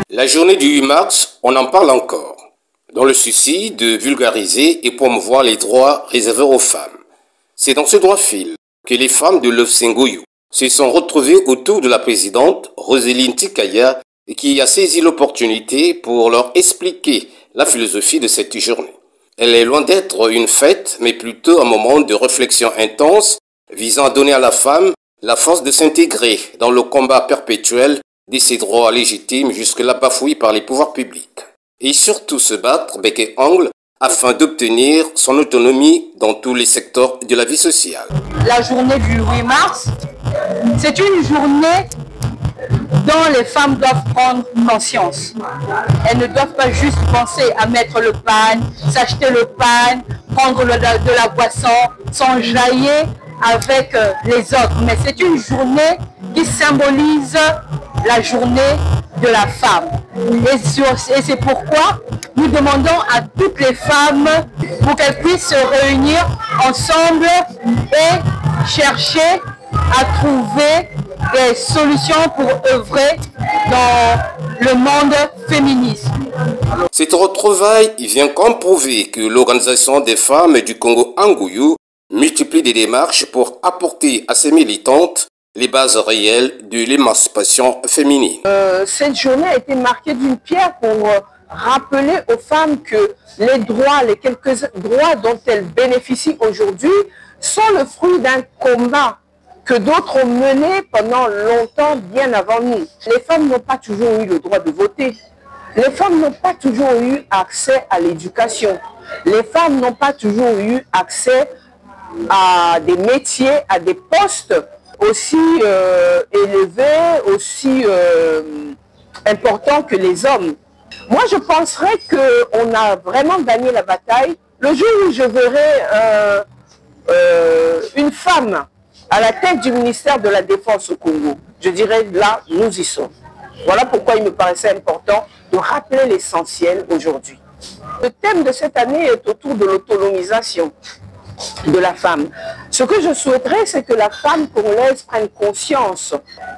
La journée du 8 mars, on en parle encore, dans le souci de vulgariser et promouvoir les droits réservés aux femmes. C'est dans ce droit fil que les femmes de l'Ofsengoyou se sont retrouvées autour de la présidente Roseline Tikaya qui a saisi l'opportunité pour leur expliquer la philosophie de cette journée. Elle est loin d'être une fête, mais plutôt un moment de réflexion intense visant à donner à la femme la force de s'intégrer dans le combat perpétuel de ses droits légitimes jusque-là bafoués par les pouvoirs publics. Et surtout se battre bec et ongle afin d'obtenir son autonomie dans tous les secteurs de la vie sociale. La journée du 8 mars, c'est une journée dont les femmes doivent prendre conscience. Elles ne doivent pas juste penser à mettre le pain, s'acheter le pain, prendre de la boisson, s'enjailler avec les autres. Mais c'est une journée qui symbolise la journée de la femme. Et c'est pourquoi nous demandons à toutes les femmes pour qu'elles puissent se réunir ensemble et chercher à trouver des solutions pour œuvrer dans le monde féministe. Cette retrouvaille vient comme prouver que l'Organisation des femmes du Congo Angouyou multiplie des démarches pour apporter à ses militantes les bases réelles de l'émancipation féminine. Cette journée a été marquée d'une pierre pour rappeler aux femmes que les quelques droits dont elles bénéficient aujourd'hui sont le fruit d'un combat que d'autres ont mené pendant longtemps, bien avant nous. Les femmes n'ont pas toujours eu le droit de voter. Les femmes n'ont pas toujours eu accès à l'éducation. Les femmes n'ont pas toujours eu accès à des métiers, à des postes aussi élevés, aussi importants que les hommes. Moi, je penserais qu'on a vraiment gagné la bataille le jour où je verrai une femme à la tête du ministère de la Défense au Congo. Je dirais là, nous y sommes. Voilà pourquoi il me paraissait important de rappeler l'essentiel aujourd'hui. Le thème de cette année est autour de l'autonomisation de la femme. Ce que je souhaiterais, c'est que la femme congolaise prenne conscience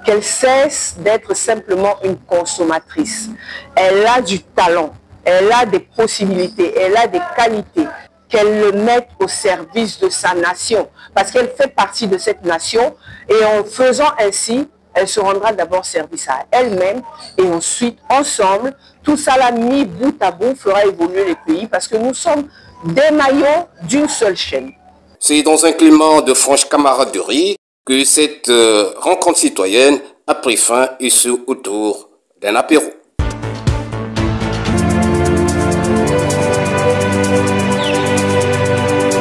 qu'elle cesse d'être simplement une consommatrice. Elle a du talent, elle a des possibilités, elle a des qualités, qu'elle le mette au service de sa nation, parce qu'elle fait partie de cette nation, et en faisant ainsi, elle se rendra d'abord service à elle-même, et ensuite, ensemble, tout ça là mis bout à bout fera évoluer les pays, parce que nous sommes des maillons d'une seule chaîne. C'est dans un climat de franche camaraderie que cette rencontre citoyenne a pris fin, et ce autour d'un apéro.